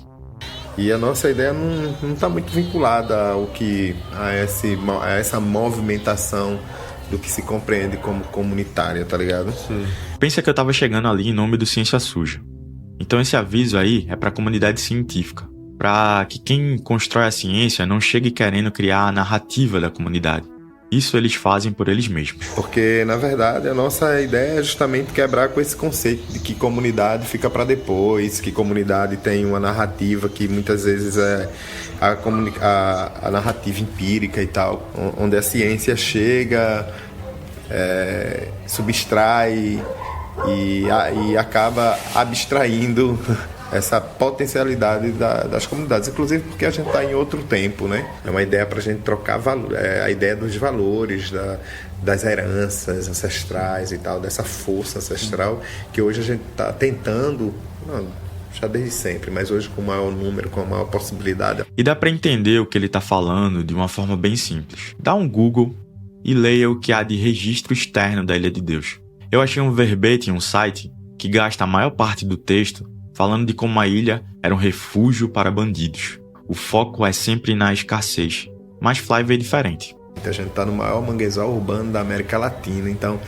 E a nossa ideia não está muito vinculada a essa movimentação do que se compreende como comunitária, tá ligado? Sim. Pensa que eu estava chegando ali em nome do Ciência Suja. Então esse aviso aí é para a comunidade científica, para que quem constrói a ciência não chegue querendo criar a narrativa da comunidade. Isso eles fazem por eles mesmos. Porque, na verdade, a nossa ideia é justamente quebrar com esse conceito de que comunidade fica para depois, que comunidade tem uma narrativa que muitas vezes é a narrativa empírica e tal, onde a ciência chega, subtrai e acaba abstraindo essa potencialidade das comunidades, inclusive porque a gente está em outro tempo, né? É uma ideia para a gente trocar a ideia dos valores, das heranças ancestrais e tal, dessa força ancestral que hoje a gente está tentando, já desde sempre, mas hoje com maior número, com maior possibilidade. E dá para entender o que ele está falando de uma forma bem simples. Dá um Google e leia o que há de registro externo da Ilha de Deus. Eu achei um verbete em um site que gasta a maior parte do texto falando de como a ilha era um refúgio para bandidos. O foco é sempre na escassez, mas Fly vê diferente. A gente está no maior manguezal urbano da América Latina, então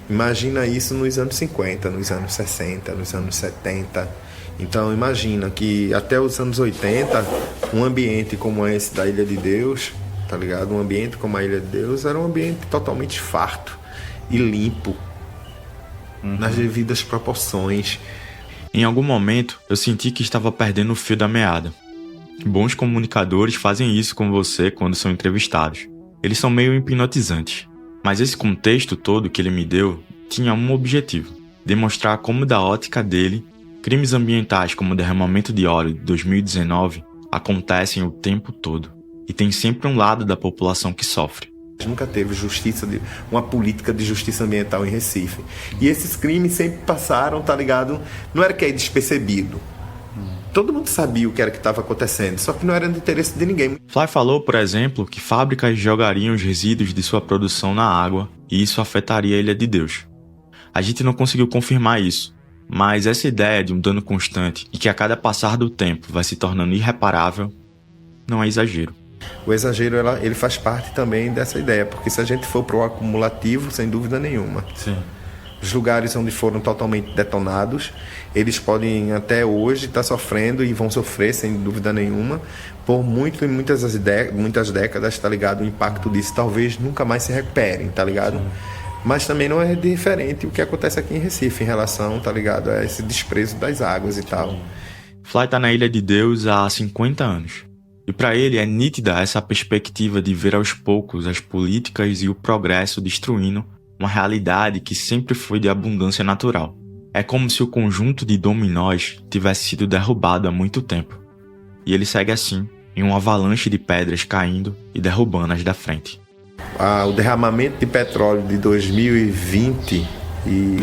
imagina isso nos anos 50, nos anos 60, nos anos 70. Então imagina que até os anos 80, um ambiente como esse da Ilha de Deus, tá ligado? Um ambiente como a Ilha de Deus era um ambiente totalmente farto e limpo, nas devidas proporções. Em algum momento, eu senti que estava perdendo o fio da meada. Bons comunicadores fazem isso com você quando são entrevistados. Eles são meio hipnotizantes. Mas esse contexto todo que ele me deu tinha um objetivo: demonstrar como, da ótica dele, crimes ambientais como o derramamento de óleo de 2019 acontecem o tempo todo. E tem sempre um lado da população que sofre. Nunca teve uma política de justiça ambiental em Recife. E esses crimes sempre passaram, tá ligado? Não era que é despercebido. Todo mundo sabia o que era que estava acontecendo, só que não era do interesse de ninguém. Fly falou, por exemplo, que fábricas jogariam os resíduos de sua produção na água e isso afetaria a Ilha de Deus. A gente não conseguiu confirmar isso, mas essa ideia de um dano constante e que a cada passar do tempo vai se tornando irreparável não é exagero. O exagero ele faz parte também dessa ideia, porque se a gente for para o acumulativo, sem dúvida nenhuma. Sim. os lugares onde foram totalmente detonados, eles podem até hoje estar sofrendo e vão sofrer, sem dúvida nenhuma, por muitas décadas, tá ligado? O impacto disso talvez nunca mais se recuperem, tá ligado? Mas também não é diferente o que acontece aqui em Recife em relação, tá ligado, a esse desprezo das águas e tal. Fly tá na Ilha de Deus há 50 anos. E para ele é nítida essa perspectiva de ver aos poucos as políticas e o progresso destruindo uma realidade que sempre foi de abundância natural. É como se o conjunto de dominós tivesse sido derrubado há muito tempo. E ele segue assim, em uma avalanche de pedras caindo e derrubando-as da frente. O derramamento de petróleo de 2020 e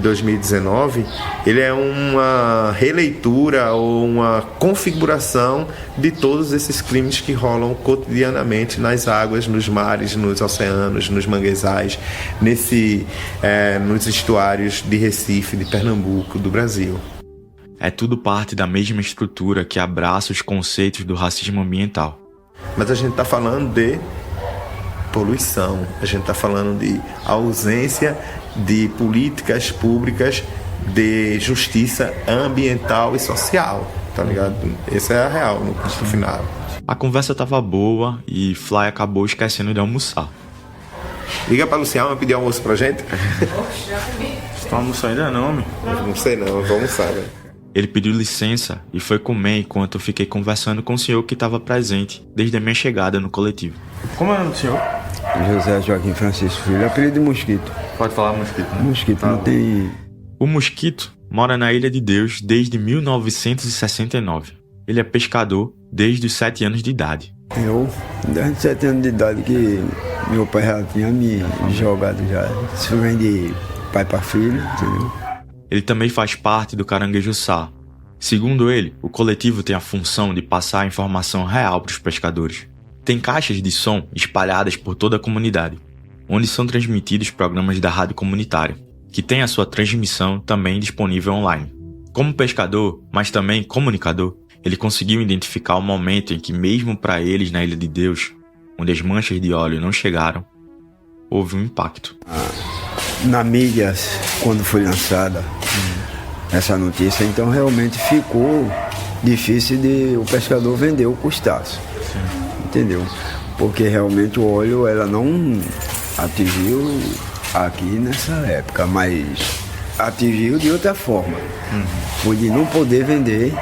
2019, ele é uma releitura ou uma configuração de todos esses crimes que rolam cotidianamente nas águas, nos mares, nos oceanos, nos manguezais, nos estuários de Recife, de Pernambuco, do Brasil. É tudo parte da mesma estrutura que abraça os conceitos do racismo ambiental. Mas a gente está falando de poluição, a gente está falando de ausência de políticas públicas de justiça ambiental e social, tá ligado? Essa é a real no final. A conversa tava boa e Fly acabou esquecendo de almoçar. Liga pra Luciana pedir almoço pra gente. Você tá almoçando ainda não, meu? Não sei não, eu vou almoçar, velho. Ele pediu licença e foi comer enquanto eu fiquei conversando com o senhor que estava presente desde a minha chegada no coletivo. Como é o nome do senhor? José Joaquim Francisco Filho, apelido de Mosquito. Pode falar Mosquito, né? Mosquito, não tem... O Mosquito mora na Ilha de Deus desde 1969. Ele é pescador desde os 7 anos de idade. Eu, desde 7 anos de idade que meu pai já tinha me jogado já. Isso vem de pai para filho, entendeu? Ele também faz parte do Caranguejo Sá. Segundo ele, o coletivo tem a função de passar a informação real para os pescadores. Tem caixas de som espalhadas por toda a comunidade, onde são transmitidos programas da rádio comunitária, que tem a sua transmissão também disponível online. Como pescador, mas também comunicador, ele conseguiu identificar o momento em que mesmo para eles na Ilha de Deus, onde as manchas de óleo não chegaram, houve um impacto. Na mídia, quando foi lançada essa notícia, então realmente ficou difícil de o pescador vender o crustáceo. Entendeu? Porque realmente o óleo ela não atingiu aqui nessa época, mas atingiu de outra forma. Foi de não poder vender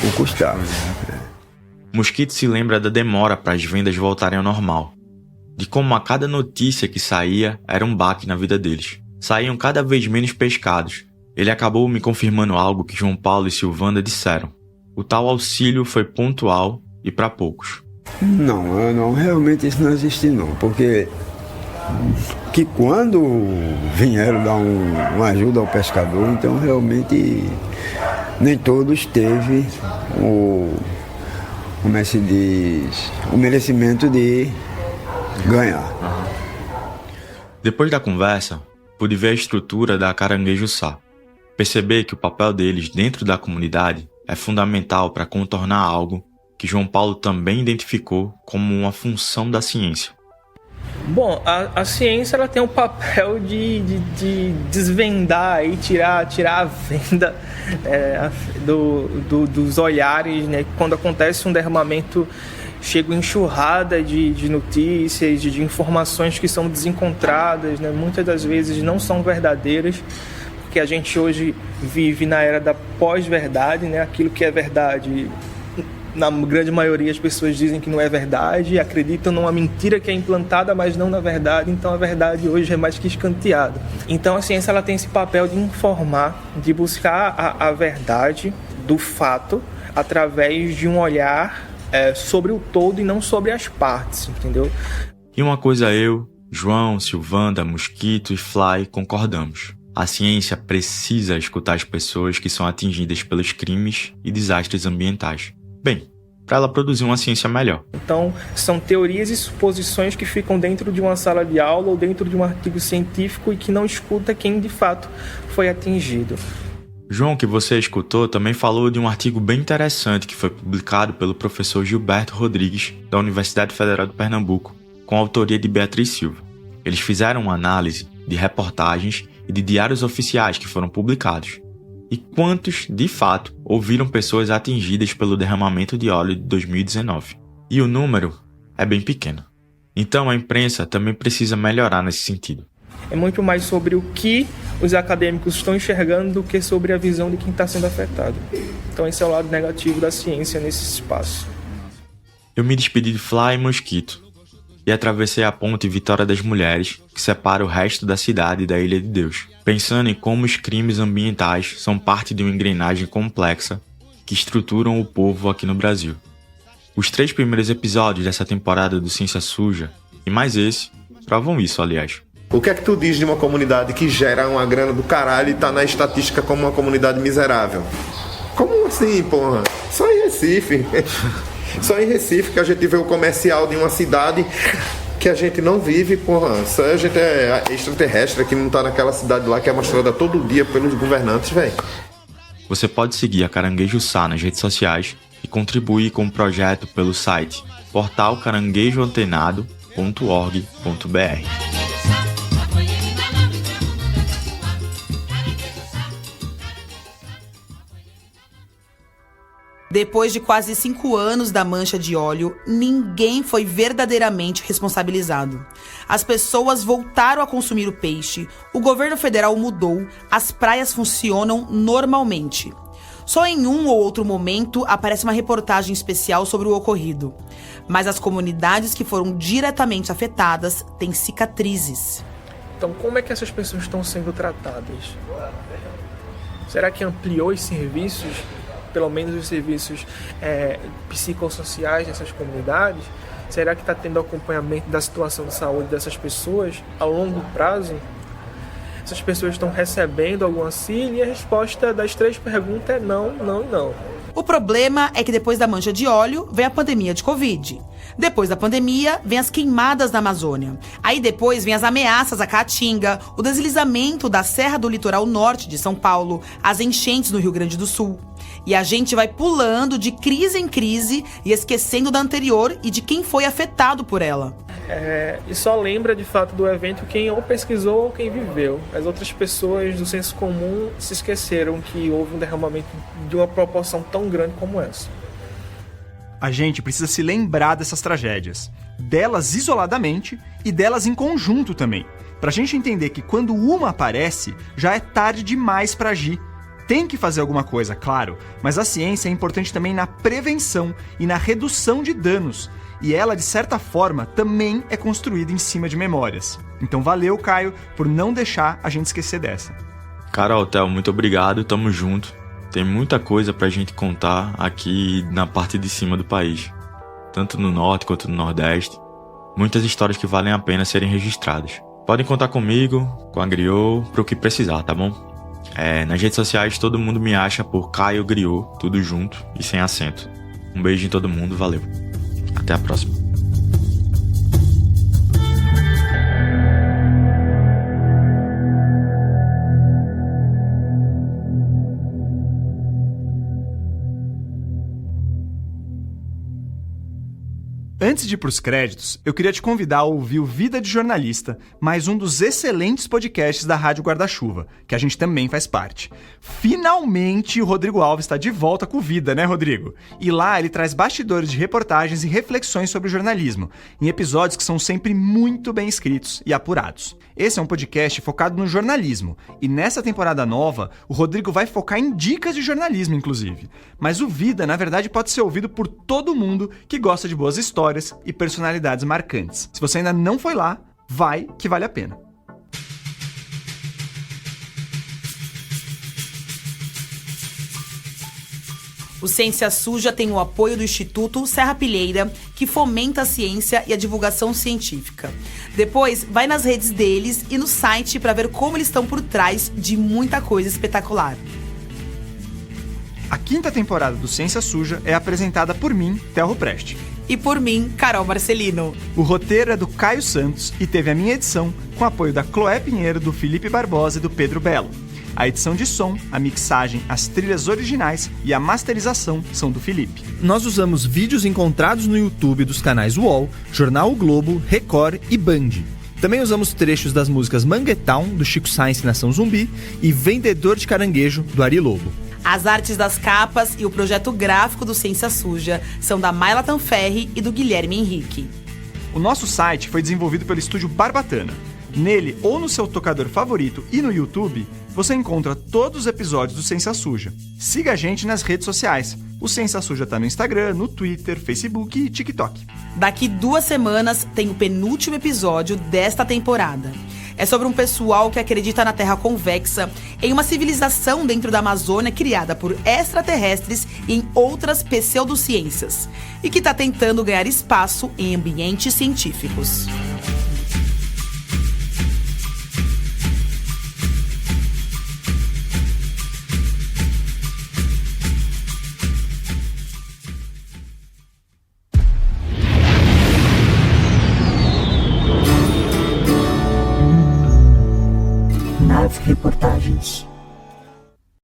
o crustáceo. Mosquito se lembra da demora para as vendas voltarem ao normal. De como a cada notícia que saía era um baque na vida deles. Saíam cada vez menos pescados. Ele acabou me confirmando algo que João Paulo e Silvanda disseram. O tal auxílio foi pontual e para poucos. Não, realmente isso não existe não, porque que quando vieram dar uma ajuda ao pescador, então realmente nem todos teve como é que se diz, o merecimento de ganhar. Depois da conversa, pude ver a estrutura da Caranguejo Sá. Perceber que o papel deles dentro da comunidade é fundamental para contornar algo que João Paulo também identificou como uma função da ciência. Bom, a ciência ela tem um papel de desvendar e tirar a venda dos olhares, né? Quando acontece um derramamento, chega enxurrada de notícias, de informações que são desencontradas, né? Muitas das vezes não são verdadeiras, porque a gente hoje vive na era da pós-verdade, né? Aquilo que é verdade, na grande maioria as pessoas dizem que não é verdade, acreditam numa mentira que é implantada, mas não na verdade, então a verdade hoje é mais que escanteada. Então a ciência ela tem esse papel de informar, de buscar a verdade do fato através de um olhar sobre o todo e não sobre as partes, entendeu? E uma coisa eu, João, Silvanda, Mosquito e Fly concordamos. A ciência precisa escutar as pessoas que são atingidas pelos crimes e desastres ambientais. Bem, para ela produzir uma ciência melhor. Então, são teorias e suposições que ficam dentro de uma sala de aula ou dentro de um artigo científico e que não escuta quem de fato foi atingido. João, que você escutou, também falou de um artigo bem interessante que foi publicado pelo professor Gilberto Rodrigues, da Universidade Federal de Pernambuco, com a autoria de Beatriz Silva. Eles fizeram uma análise de reportagens e de diários oficiais que foram publicados. E quantos, de fato, ouviram pessoas atingidas pelo derramamento de óleo de 2019. E o número é bem pequeno. Então a imprensa também precisa melhorar nesse sentido. É muito mais sobre o que os acadêmicos estão enxergando do que sobre a visão de quem está sendo afetado. Então esse é o lado negativo da ciência nesse espaço. Eu me despedi de Flá e Mosquito e atravessei a ponte Vitória das Mulheres, que separa o resto da cidade da Ilha de Deus, pensando em como os crimes ambientais são parte de uma engrenagem complexa que estruturam o povo aqui no Brasil. Os 3 primeiros episódios dessa temporada do Ciência Suja, e mais esse, provam isso, aliás. O que é que tu diz de uma comunidade que gera uma grana do caralho e tá na estatística como uma comunidade miserável? Como assim, porra? Só em Recife. Só em Recife que a gente vê o comercial de uma cidade que a gente não vive, porra. Só a gente é extraterrestre que não tá naquela cidade lá que é mostrada todo dia pelos governantes, velho. Você pode seguir a Caranguejo Sá nas redes sociais e contribuir com o projeto pelo site portalcaranguejoantenado.org.br. Depois de quase 5 anos da mancha de óleo, ninguém foi verdadeiramente responsabilizado. As pessoas voltaram a consumir o peixe, o governo federal mudou, as praias funcionam normalmente. Só em um ou outro momento aparece uma reportagem especial sobre o ocorrido. Mas as comunidades que foram diretamente afetadas têm cicatrizes. Então, como é que essas pessoas estão sendo tratadas? Será que ampliou os serviços, pelo menos os serviços psicossociais dessas comunidades? Será que está tendo acompanhamento da situação de saúde dessas pessoas a longo prazo? Essas pessoas estão recebendo algum auxílio? E a resposta das 3 perguntas é não, não e não. O problema é que depois da mancha de óleo vem a pandemia de Covid. Depois da pandemia, vem as queimadas na Amazônia. Aí depois vem as ameaças à Caatinga, o deslizamento da Serra do Litoral Norte de São Paulo, as enchentes no Rio Grande do Sul. E a gente vai pulando de crise em crise e esquecendo da anterior e de quem foi afetado por ela. E só lembra de fato do evento quem ou pesquisou ou quem viveu. As outras pessoas do senso comum se esqueceram que houve um derramamento de uma proporção tão grande como essa. A gente precisa se lembrar dessas tragédias, delas isoladamente e delas em conjunto também, pra gente entender que quando uma aparece, já é tarde demais pra agir. Tem que fazer alguma coisa, claro, mas a ciência é importante também na prevenção e na redução de danos, e ela, de certa forma, também é construída em cima de memórias. Então valeu, Caio, por não deixar a gente esquecer dessa. Carol, Theo, muito obrigado, tamo junto. Tem muita coisa pra gente contar aqui na parte de cima do país, tanto no norte quanto no nordeste. Muitas histórias que valem a pena serem registradas. Podem contar comigo, com a Griot, pro que precisar, tá bom? Nas redes sociais todo mundo me acha por Caio Griot, tudo junto e sem acento. Um beijo em todo mundo, valeu. Até a próxima. Antes de ir para os créditos, eu queria te convidar a ouvir o Vida de Jornalista, mais um dos excelentes podcasts da Rádio Guarda-Chuva, que a gente também faz parte. Finalmente, o Rodrigo Alves está de volta com o Vida, né, Rodrigo? E lá ele traz bastidores de reportagens e reflexões sobre o jornalismo, em episódios que são sempre muito bem escritos e apurados. Esse é um podcast focado no jornalismo, e nessa temporada nova, o Rodrigo vai focar em dicas de jornalismo, inclusive. Mas o Vida, na verdade, pode ser ouvido por todo mundo que gosta de boas histórias e personalidades marcantes. Se você ainda não foi lá, vai que vale a pena. O Ciência Suja tem o apoio do Instituto Serra Pilheira, que fomenta a ciência e a divulgação científica. Depois, vai nas redes deles e no site para ver como eles estão por trás de muita coisa espetacular. A 5ª temporada do Ciência Suja é apresentada por mim, Theo Preste. E por mim, Carol Marcelino. O roteiro é do Caio Santos e teve a minha edição com apoio da Cloé Pinheiro, do Felipe Barbosa e do Pedro Belo. A edição de som, a mixagem, as trilhas originais e a masterização são do Felipe. Nós usamos vídeos encontrados no YouTube dos canais UOL, Jornal O Globo, Record e Band. Também usamos trechos das músicas Manguetown, do Chico Science Nação Zumbi, e Vendedor de Caranguejo, do Ari Lobo. As artes das capas e o projeto gráfico do Ciência Suja são da Mayla Tanferri e do Guilherme Henrique. O nosso site foi desenvolvido pelo estúdio Barbatana. Nele ou no seu tocador favorito e no YouTube, você encontra todos os episódios do Ciência Suja. Siga a gente nas redes sociais. O Ciência Suja está no Instagram, no Twitter, Facebook e TikTok. Daqui 2 semanas tem o penúltimo episódio desta temporada. É sobre um pessoal que acredita na Terra convexa, em uma civilização dentro da Amazônia criada por extraterrestres e em outras pseudociências, e que está tentando ganhar espaço em ambientes científicos. Reportagens.